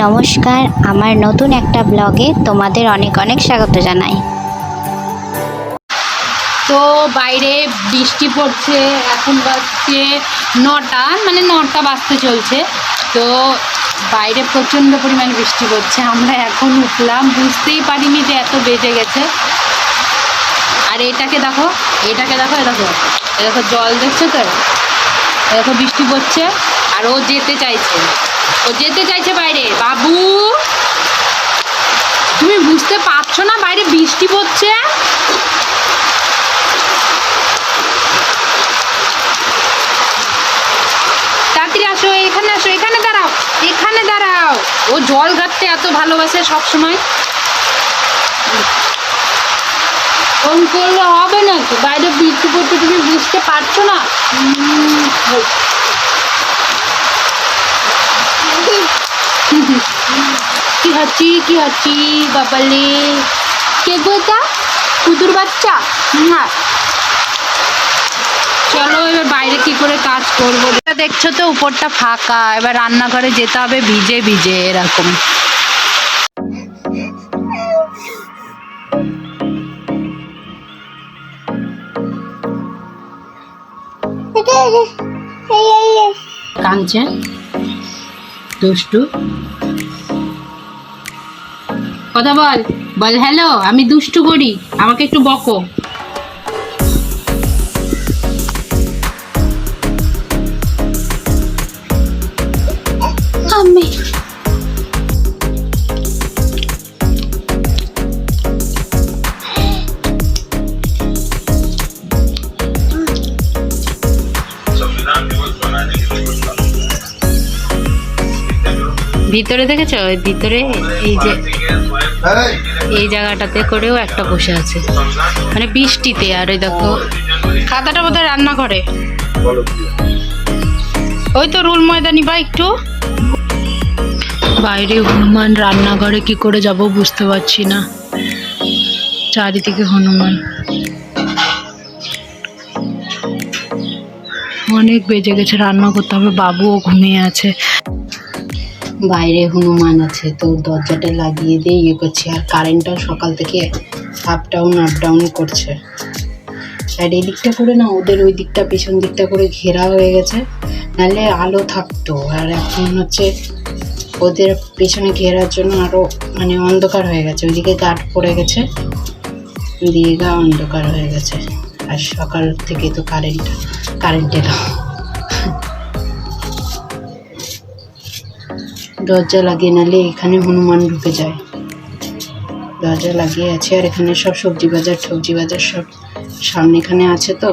নমস্কার, আমার নতুন একটা ব্লগে তোমাদের অনেক অনেক স্বাগত জানাই। তো বাইরে বৃষ্টি পড়ছে, এখন বাজছে 9টা, মানে 9টা বাজতে চলছে। তো বাইরে প্রচণ্ড পরিমাণে বৃষ্টি পড়ছে। আমরা এখন উঠলাম, বুঝতেই পারিনি যে এত বেজে গেছে। আর এটাকে দেখো, এ দেখো জল দেখছো তো, এ দেখো বৃষ্টি পড়ছে আর ও যেতে চাইছে বাইরে। বাবু, তুমি বুঝতে পারছো না বাইরে বৃষ্টি পড়ছে? তাড়াতাড়ি আসো, এখানে দাঁড়াও। ও জল ঘাটতে এত ভালোবাসে সব সময়। ফোন করলে হবে না তো, বাইরে বৃষ্টি পড়তে তুমি বুঝতে পারছো না? কি হচ্ছি বাবালে, কে গোটা কুদুর বাচ্চা। হ্যাঁ, চলো এবার বাইরে কি করে কাজ করবো। দেখছো তো উপরটা ফাঁকা, এবার রান্নাঘরে যেতে হবে ভিজে ভিজে এরকম। কাঁদছে দুষ্টু, কথা বল হ্যালো, আমি দুষ্টু করি, আমাকে একটু বকো। আমি ভিতরে দেখেছো, ওই ভিতরে এই যে এই জায়গাটাতে করেও একটা বসে আছে, মানে বৃষ্টিতে। আর ওই দেখো খাতাটা বোধহয় রান্না করে, ওই তো রুল ময়দা নিবা একটু। বাইরে হনুমান, রান্নাঘরে কি করে যাব বুঝতে পারছি না, চারিদিকে হনুমান। অনেক বেজে গেছে, রান্না করতে হবে, বাবুও ঘুমিয়ে আছে। বাইরে হনুমান আছে, তো দরজাটা লাগিয়ে দিয়ে ইয়ে করছি। আর কারেন্টটাও সকাল থেকে আপ ডাউন করছে। আর এই দিকটা করে না, ওদের ওই দিকটা পেছন দিকটা করে ঘেরা হয়ে গেছে, নাহলে আলো থাকতো। আর এখন হচ্ছে ওদের পেছনে ঘেরার জন্য আরও মানে অন্ধকার হয়ে গেছে, ওইদিকে গার্ড পড়ে গেছে, দিঘা অন্ধকার হয়ে গেছে। আর সকাল থেকে তো কারেন্ট এলো। দরজা লাগিয়ে, নাহলে এখানে হনুমান ঢুকে যায়। দরজা লাগিয়ে আছে। আর এখানে সব সবজি বাজার সব সামনে এখানে আছে। তো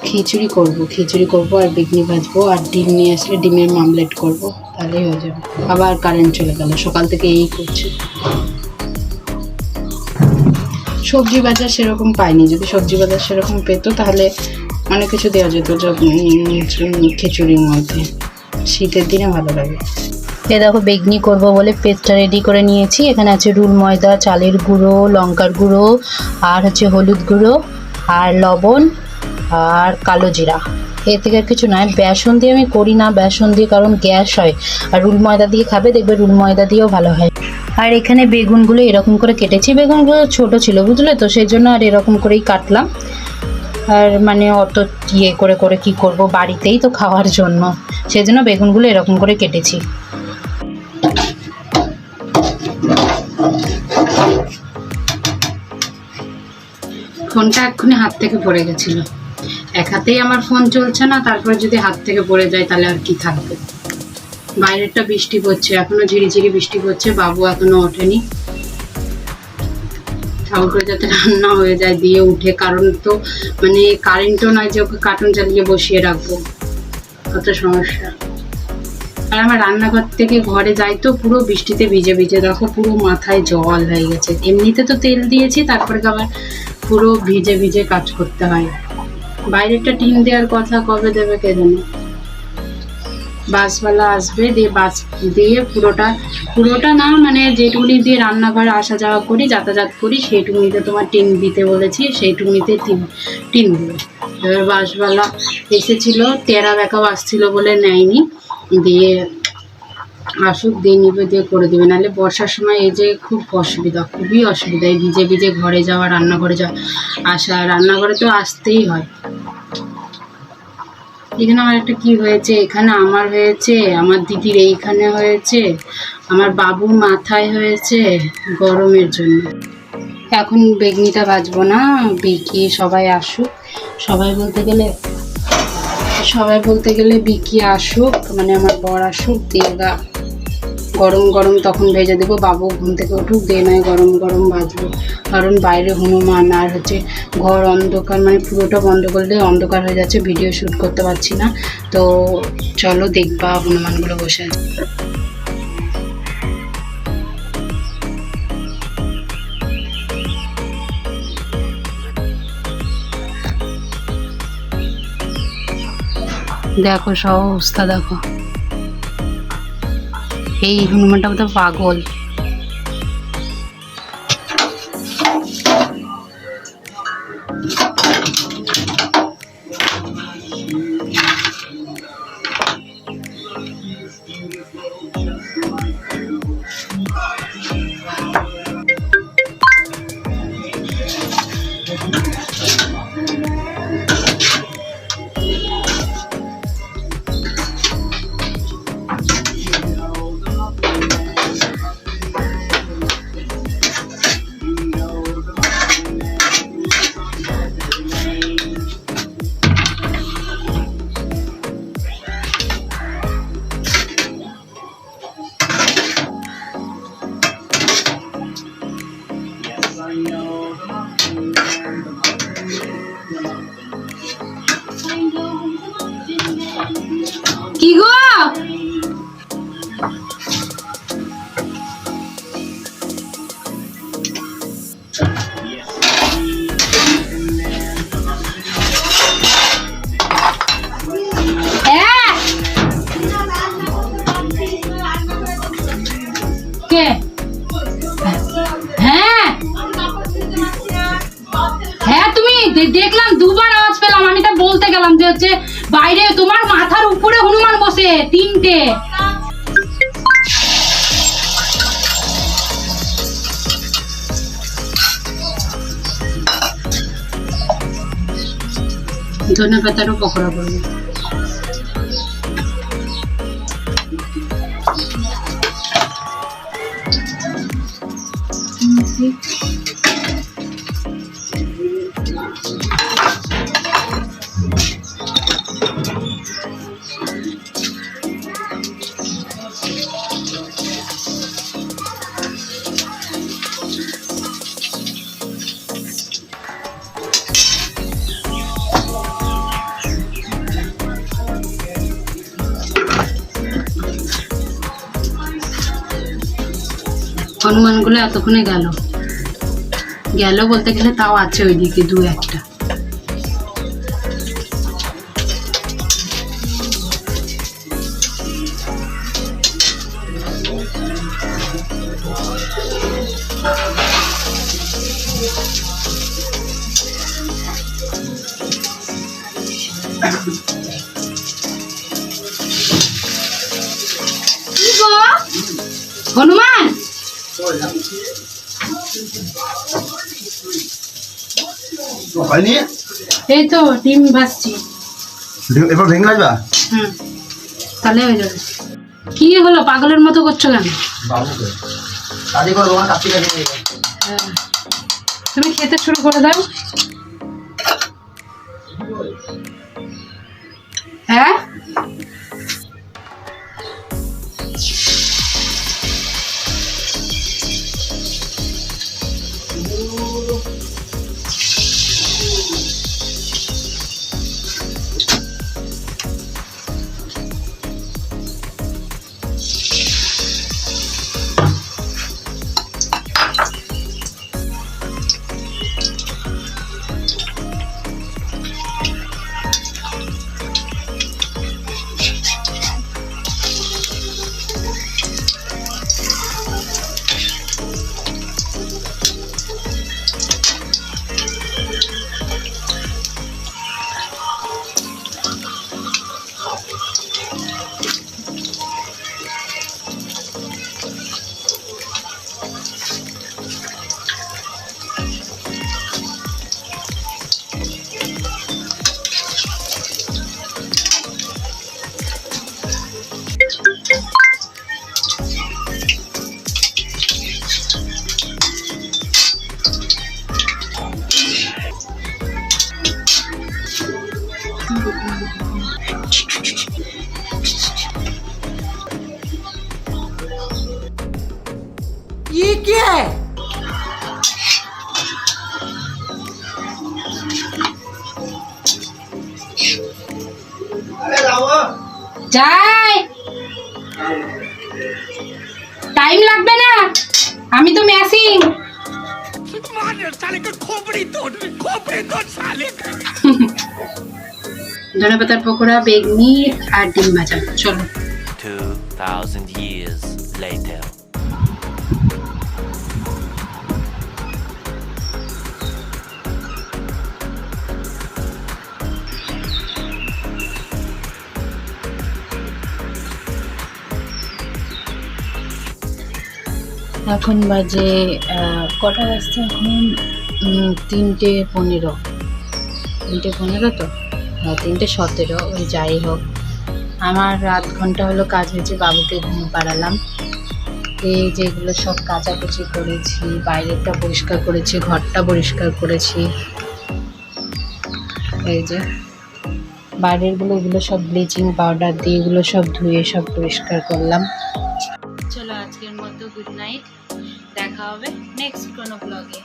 খিচুড়ি করব আর বেগুনি ভাজবো, আর ডিম নিয়ে আসলে ডিমের মামলেট করব, তাহলেই হয়ে যাবে। আবার কারেন্ট চলে গেল, সকাল থেকে এই করছে। সবজি বাজার সেরকম পাইনি, যদি সবজি বাজার সেরকম পেতো তাহলে অনেক কিছু দেওয়া যেত খিচুড়ির মধ্যে, শীতের দিনে ভালো লাগে। এ দেখো বেগনি করব বলে পেস্টটা রেডি করে নিয়েছি। এখানে আছে রুল ময়দা, চালের গুঁড়ো, লঙ্কার গুঁড়ো, আর হচ্ছে হলুদ গুঁড়ো, আর লবণ, আর কালো জিরা। এর থেকে আর কিছু নয়। বেসন দিয়ে আমি করি না, বেসন দিয়ে কারণ গ্যাস হয়। আর রুল ময়দা দিয়ে খাবে, দেখবে রুল ময়দা দিয়েও ভালো হয়। আর এখানে বেগুনগুলো এরকম করে কেটেছি, বেগুনগুলো ছোট ছিল বুঝলে তো, সেই জন্য আর এরকম করেই কাটলাম। আর মানে অত ইয়ে করে কি করব, বাড়িতেই তো খাওয়ার জন্য, সেই জন্য বেগুনগুলো এরকম করে কেটেছি। ফোনটা এক্ষুনি হাত থেকে পড়ে গেছিল, এক হাতেই আমার ফোন চলছে না, তারপরে যদি হাত থেকে পড়ে যায় তাহলে আর কি থাকবে। বাইরেরটা বৃষ্টি পড়ছে, এখনো ঝিরিঝিরি বৃষ্টি পড়ছে, বাবু এখনো ওঠেনি। ঠাকুর করে যাতে রান্না হয়ে যায় দিয়ে উঠে, কারণ তো মানে কারেন্টও নয় যে ওকে কার্টুন চালিয়ে বসিয়ে রাখবো, কত সমস্যা। আর আমার রান্নাঘর থেকে ঘরে যাই তো পুরো বৃষ্টিতে ভিজে দেখো পুরো মাথায় জল হয়ে গেছে। এমনিতে তো তেল দিয়েছি, তারপরে আবার পুরো ভিজে কাজ করতে হয়। বাইরেটা টিন দেওয়ার কথা, কবে দেবে কে জানে। বাসওয়ালা আসবে, দিয়ে বাস দিয়ে পুরোটা না, মানে যেটুকুনি দিয়ে রান্নাঘরে আসা যাওয়া করি, যাতায়াত করি, সেইটুকুনিতে তোমার টিন দিতে বলেছি, সেইটুকুনিতে টিন দেবে। এবার বাসওয়ালা এসেছিল, টেরা ব্যাকআপ আসছিল বলে নেয়নি, দিয়ে আসুক দিয়ে নিবে, দিয়ে করে দেবে। নাহলে বর্ষার সময় এই যে খুব অসুবিধা, খুবই অসুবিধা, এই ভিজে ভিজে ঘরে যাওয়া, রান্নাঘরে যাওয়া আসা, রান্নাঘরে তো আসতেই হয়। এখানে আমার একটা কি হয়েছে, এখানে আমার হয়েছে, আমার দিদির এইখানে হয়েছে, আমার বাবুর মাথায় হয়েছে, গরমের জন্য। এখন বেগনিটা ভাজবো না, বিকি সবাই আসুক, সবাই বলতে গেলে বিকি আসুক, মানে আমার বর আসুক, দিয়ে গরম গরম তখন ভেজে দেবো। বাবু ঘুম থেকে উঠুক, দিয়ে নয় গরম গরম ভাজবো। কারণ বাইরে হনুমান, আর হচ্ছে ঘর অন্ধকার, মানে পুরোটা বন্ধ করলে অন্ধকার হয়ে যাচ্ছে, ভিডিও শ্যুট করতে পারছি না। তো চলো দেখবা হনুমানগুলো বসে আছে। দেখো সব অবস্থা দেখো, এই হনুমানটা বোধহয় পাগল। কি গো, কে? হ্যাঁ হ্যাঁ, তুমি দেখলাম দুবার আওয়াজ পেলাম, আমি তা বলতে গেলাম যে হচ্ছে বাইরে তোমার মাথার উপরে হনুমান বসে, তিনটে। ধনে পাতারও পকোড়া করবো। হনুমানগুলো এতক্ষণে গেল বলতে গেলে তাও আছে ওইদিকে দু একটা। হনুমান হয়নি, এই তো ডিম ভাজছি। এবার ভেঙে লাগবা। তাহলে হয়ে যাবে। কি হলো, পাগলের মতো করছো কেন? তুমি খেতে শুরু করে দাও। হ্যাঁ ये क्या है? যাই, টাইম লাগবে না, আমি তো মেসিং। ধনেপাতার পকোড়া, বেগনি আর ডিম ভাজা। চলো 2,000 years later. এখন বাজে কটা বাজছে এখন? 3:15। 3:15 তো, 3:17। ওই যাই হোক, আমার আধ ঘন্টা হলো কাজ হয়েছে, বাবুকে ঘুম পাড়ালাম। এই যেগুলো সব কাচাকুচি করেছি, বাইরেটা পরিষ্কার করেছি, ঘরটা পরিষ্কার করেছি। এই যে বাইরেরগুলো, এগুলো সব ব্লিচিং পাউডার দিয়ে এগুলো সব ধুয়ে সব পরিষ্কার করলাম। চলো আজকের মতো গুড নাইট, দেখা হবে নেক্সট কোনো ব্লগে।